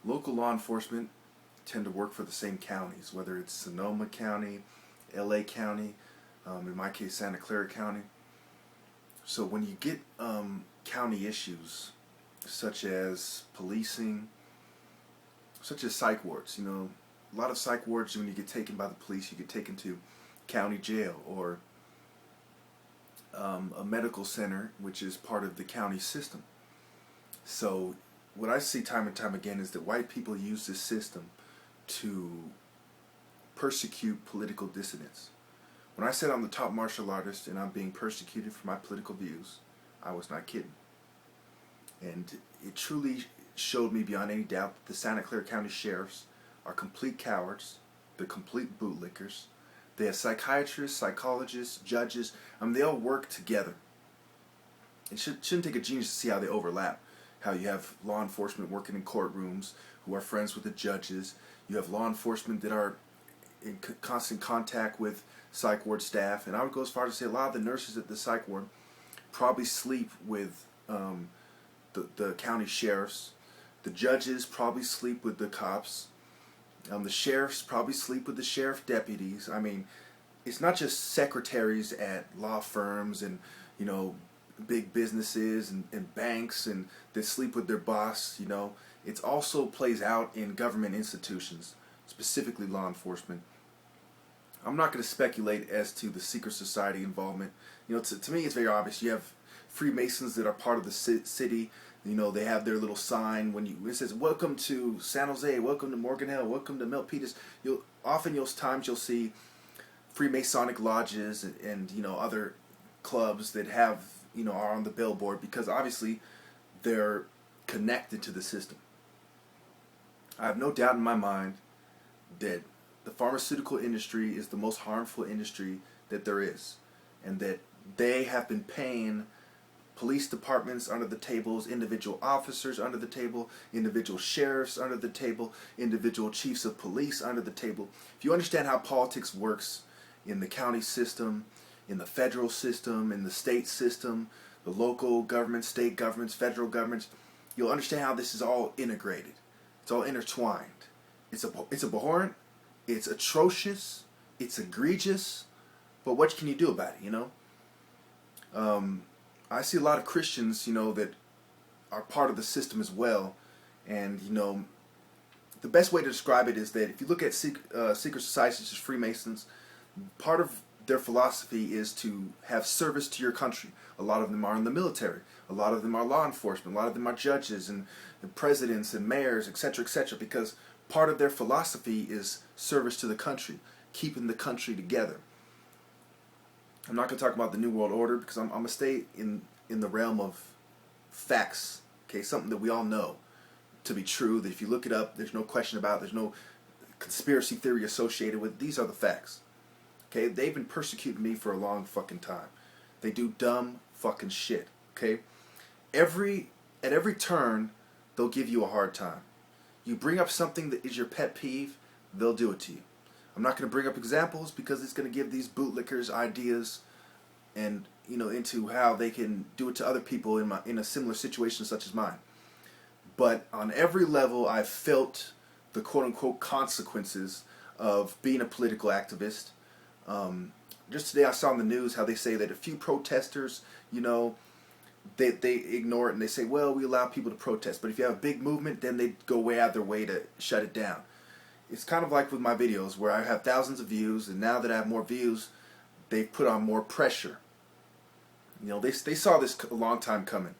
local law enforcement tend to work for the same counties, whether it's Sonoma County, LA County, in my case Santa Clara County. So when you get county issues such as policing, such as psych wards, a lot of psych wards, when you get taken by the police, you get taken to county jail or a medical center, which is part of the county system. So what I see time and time again is that white people use this system to persecute political dissidents. When I said I'm the top martial artist and I'm being persecuted for my political views, I was not kidding. And it truly showed me beyond any doubt that the Santa Clara County sheriffs are complete cowards. They're complete bootlickers. They have psychiatrists, psychologists, judges. They all work together. It shouldn't take a genius to see how they overlap. How you have law enforcement working in courtrooms who are friends with the judges. You have law enforcement that are in constant contact with psych ward staff. And I would go as far as to say a lot of the nurses at the psych ward probably sleep with the county sheriffs. The judges probably sleep with the cops. The sheriffs probably sleep with the sheriff deputies. It's not just secretaries at law firms and, big businesses and banks and that sleep with their boss, It also plays out in government institutions, specifically law enforcement. I'm not going to speculate as to the secret society involvement. To me it's very obvious. You have Freemasons that are part of the city. They have their little sign it says "Welcome to San Jose," "Welcome to Morgan Hill," "Welcome to Milpitas." You'll see Freemasonic lodges and other clubs that have are on the billboard because obviously they're connected to the system. I have no doubt in my mind that the pharmaceutical industry is the most harmful industry that there is, and that they have been paying police departments under the tables, individual officers under the table, individual sheriffs under the table, individual chiefs of police under the table. If you understand how politics works in the county system, in the federal system, in the state system, the local governments, state governments, federal governments, you'll understand how this is all integrated. It's all intertwined. It's abhorrent, it's atrocious, it's egregious, but what can you do about it, I see a lot of Christians, that are part of the system as well, and the best way to describe it is that if you look at secret societies such as Freemasons, part of their philosophy is to have service to your country. A lot of them are in the military. A lot of them are law enforcement. A lot of them are judges and presidents and mayors, etc., because part of their philosophy is service to the country, keeping the country together. I'm not going to talk about the New World Order because I'm going to stay in the realm of facts, okay, something that we all know to be true, that if you look it up, there's no question about it, there's no conspiracy theory associated with it. These are the facts. Okay, they've been persecuting me for a long fucking time. They do dumb fucking shit, okay? At every turn, they'll give you a hard time. You bring up something that is your pet peeve, they'll do it to you. I'm not going to bring up examples because it's going to give these bootlickers ideas and into how they can do it to other people in a similar situation such as mine. But on every level, I've felt the quote-unquote consequences of being a political activist. Just today I saw on the news how they say that a few protesters, they ignore it and they say, well, we allow people to protest. But if you have a big movement, then they go way out of their way to shut it down. It's kind of like with my videos where I have thousands of views, and now that I have more views, they've put on more pressure. They saw this a long time coming.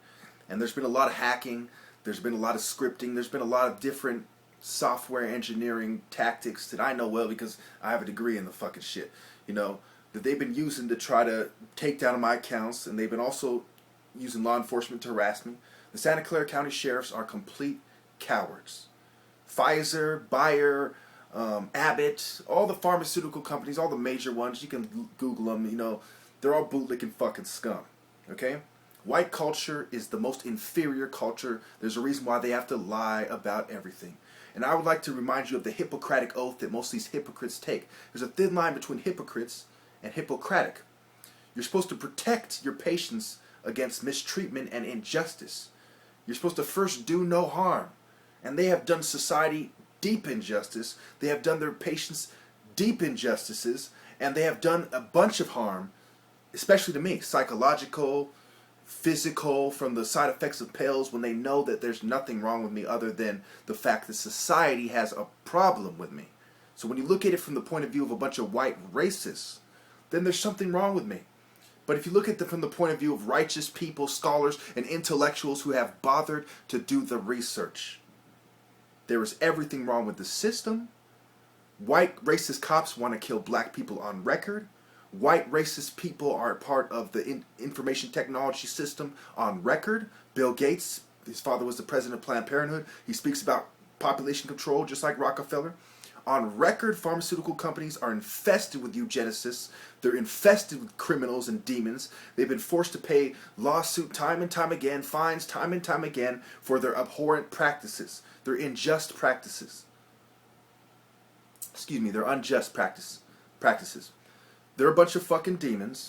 And there's been a lot of hacking, there's been a lot of scripting, there's been a lot of different software engineering tactics that I know well because I have a degree in the fucking shit, that they've been using to try to take down my accounts, and they've been also using law enforcement to harass me. The Santa Clara County sheriffs are complete cowards. Pfizer, Bayer, Abbott, all the pharmaceutical companies, all the major ones, you can Google them, they're all bootlicking fucking scum, okay? White culture is the most inferior culture. There's a reason why they have to lie about everything. And I would like to remind you of the Hippocratic oath that most of these hypocrites take. There's a thin line between hypocrites and Hippocratic. You're supposed to protect your patients against mistreatment and injustice. You're supposed to first do no harm. And they have done society deep injustice. They have done their patients deep injustices. And they have done a bunch of harm, especially to me, psychological, physical, from the side effects of pills, when they know that there's nothing wrong with me other than the fact that society has a problem with me. So when you look at it from the point of view of a bunch of white racists, then there's something wrong with me. But if you look at it from the point of view of righteous people, scholars, and intellectuals who have bothered to do the research, there is everything wrong with the system. White racist cops want to kill black people on record. White racist people are part of the information technology system on record. Bill Gates, his father was the president of Planned Parenthood. He speaks about population control just like Rockefeller. On record, pharmaceutical companies are infested with eugenicists. They're infested with criminals and demons. They've been forced to pay lawsuit time and time again, fines time and time again for their abhorrent practices, their unjust practices. Their unjust practices. They're a bunch of fucking demons.